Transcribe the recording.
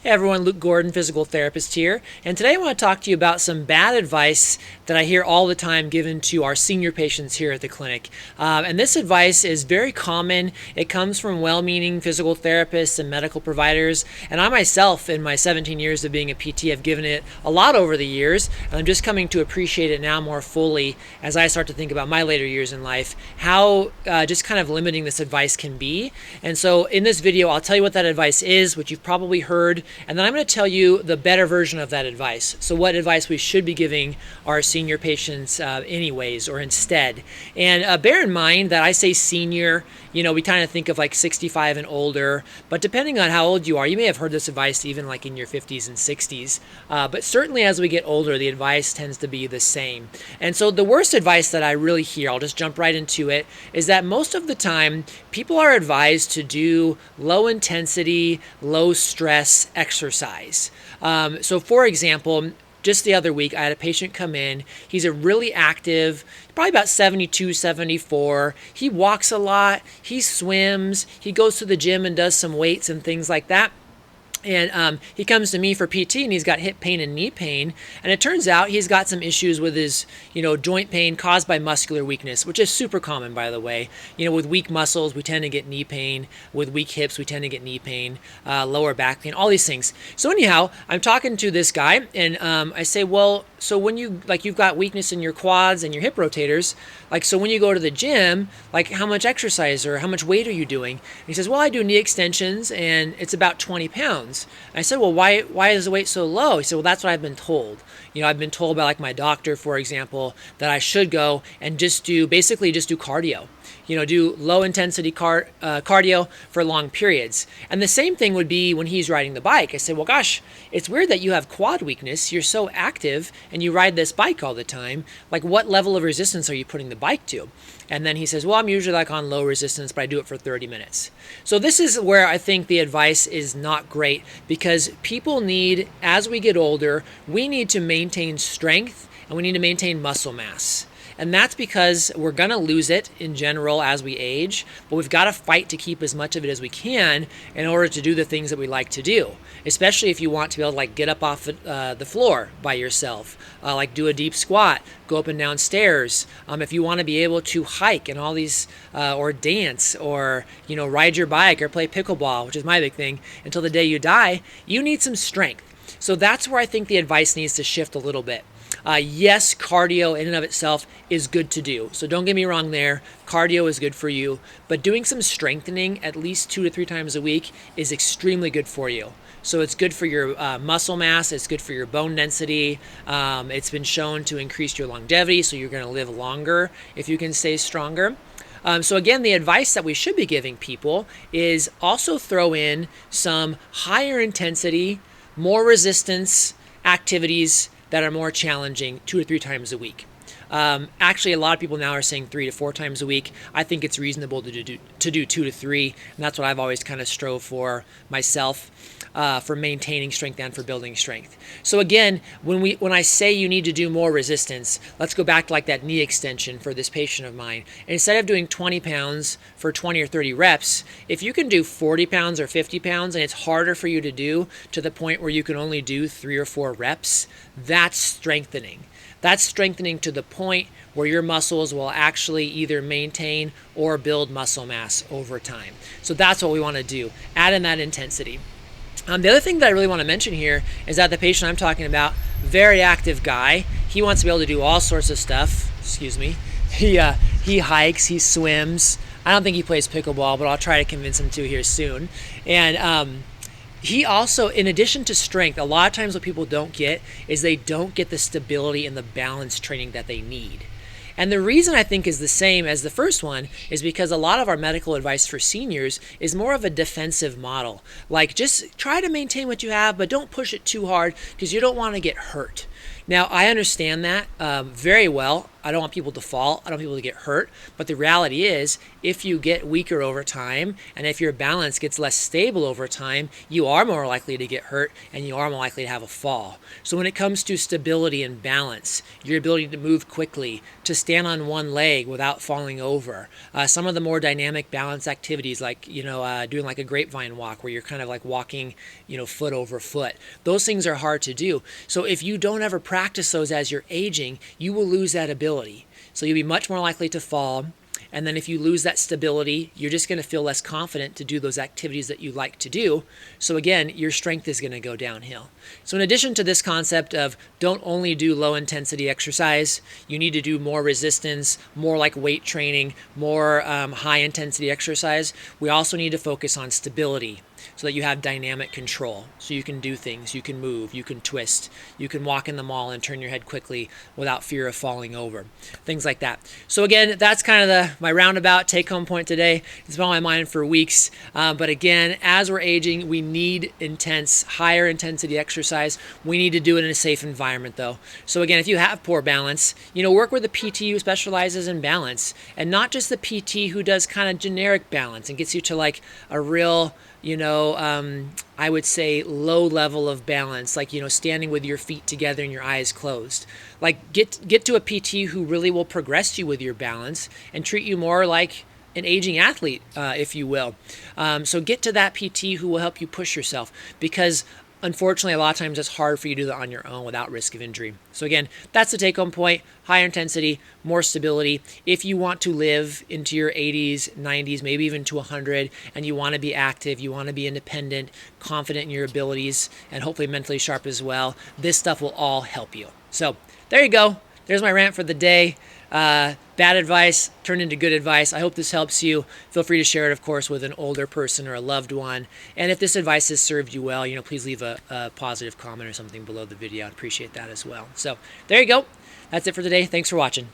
Hey everyone, Luke Gordon, physical therapist here, and today I want to talk to you about some bad advice that I hear all the time given to our senior patients here at the clinic. And this advice is very common. It comes from well-meaning physical therapists and medical providers, and I myself, in my 17 years of being a PT, have given it a lot over the years, and I'm just coming to appreciate it now more fully as I start to think about my later years in life, how just kind of limiting this advice can be. And so in this video, I'll tell you what that advice is, which you've probably heard, and then I'm going to tell you the better version of that advice. So what advice we should be giving our senior patients anyways or instead. And bear in mind that I say senior, we kind of think of like 65 and older, but depending on how old you are, you may have heard this advice even like in your 50s and 60s. But certainly as we get older, the advice tends to be the same. And so the worst advice that I really hear, I'll just jump right into it, is that most of the time people are advised to do low intensity, low stress exercise. So for example, just the other week, I had a patient come in. He's a really active, probably about 72, 74. He walks a lot. He swims. He goes to the gym and does some weights and things like that. And he comes to me for PT, and he's got hip pain and knee pain. And it turns out he's got some issues with his, joint pain caused by muscular weakness, which is super common, by the way. With weak muscles, we tend to get knee pain. With weak hips, we tend to get knee pain, lower back pain, all these things. So anyhow, I'm talking to this guy, and I say, well, so when you've got weakness in your quads and your hip rotators, so when you go to the gym, how much exercise or how much weight are you doing? And he says, well, I do knee extensions, and it's about 20 pounds. I said, well, why is the weight so low? He said, well, that's what I've been told. I've been told by my doctor, for example, that I should go and just do cardio. Do low intensity cardio for long periods. And the same thing would be when he's riding the bike. I said, well, gosh, it's weird that you have quad weakness. You're so active and you ride this bike all the time. What level of resistance are you putting the bike to? And then he says, well, I'm usually on low resistance, but I do it for 30 minutes. So this is where I think the advice is not great, because people need, as we get older, we need to maintain strength and we need to maintain muscle mass. And that's because we're going to lose it in general as we age, but we've got to fight to keep as much of it as we can in order to do the things that we like to do, especially if you want to be able to get up off the floor by yourself, do a deep squat, go up and down stairs. If you want to be able to hike and all these, or dance, or ride your bike or play pickleball, which is my big thing, until the day you die, you need some strength. So that's where I think the advice needs to shift a little bit. Yes, cardio in and of itself is good to do. So don't get me wrong there. Cardio is good for you. But doing some strengthening at least 2 to 3 times a week is extremely good for you. So it's good for your muscle mass. It's good for your bone density. It's been shown to increase your longevity, so you're going to live longer if you can stay stronger. So again, the advice that we should be giving people is also throw in some higher intensity, more resistance activities that are more challenging 2 to 3 times a week. Actually, a lot of people now are saying 3 to 4 times a week. I think it's reasonable to do 2 to 3, and that's what I've always kind of strove for myself, for maintaining strength and for building strength. So again, when I say you need to do more resistance, let's go back to that knee extension for this patient of mine. And instead of doing 20 pounds for 20 or 30 reps, if you can do 40 pounds or 50 pounds and it's harder for you to do to the point where you can only do 3 or 4 reps, that's strengthening. That's strengthening to the point where your muscles will actually either maintain or build muscle mass over time. So that's what we want to do. Add in that intensity. The other thing that I really want to mention here is that the patient I'm talking about, very active guy. He wants to be able to do all sorts of stuff. Excuse me. He hikes, he swims. I don't think he plays pickleball, but I'll try to convince him to here soon. And he also, in addition to strength, a lot of times what people don't get is they don't get the stability and the balance training that they need. And the reason I think is the same as the first one is because a lot of our medical advice for seniors is more of a defensive model. Just try to maintain what you have, but don't push it too hard because you don't want to get hurt. Now, I understand that very well. I don't want people to fall. I don't want people to get hurt. But the reality is, if you get weaker over time, and if your balance gets less stable over time, you are more likely to get hurt, and you are more likely to have a fall. So when it comes to stability and balance, your ability to move quickly, to stand on one leg without falling over, some of the more dynamic balance activities, like doing like a grapevine walk, where you're kind of like walking, foot over foot. Those things are hard to do. So if you don't ever practice those as you're aging, you will lose that ability. So you'll be much more likely to fall. And then if you lose that stability, you're just going to feel less confident to do those activities that you like to do. So again, your strength is going to go downhill. So in addition to this concept of don't only do low intensity exercise, you need to do more resistance, more like weight training, more high intensity exercise. We also need to focus on stability, so that you have dynamic control. So you can do things, you can move, you can twist, you can walk in the mall and turn your head quickly without fear of falling over, things like that. So again, that's kind of my roundabout take-home point today. It's been on my mind for weeks. But again, as we're aging, we need intense, higher intensity exercise. We need to do it in a safe environment though. So again, if you have poor balance, work with a PT who specializes in balance, and not just the PT who does kind of generic balance and gets you to like a real, I would say low level of balance, like, standing with your feet together and your eyes closed. Like get to a PT who really will progress you with your balance and treat you more like an aging athlete, if you will. So get to that PT who will help you push yourself, because unfortunately, a lot of times it's hard for you to do that on your own without risk of injury. So again, that's the take-home point: higher intensity, more stability. If you want to live into your 80s, 90s, maybe even to 100, and you want to be active, you want to be independent, confident in your abilities, and hopefully mentally sharp as well, this stuff will all help you. So there you go. There's my rant for the day. Bad advice turned into good advice. I hope this helps you. Feel free to share it, of course, with an older person or a loved one. And if this advice has served you well, please leave a positive comment or something below the video. I'd appreciate that as well. So there you go. That's it for today. Thanks for watching.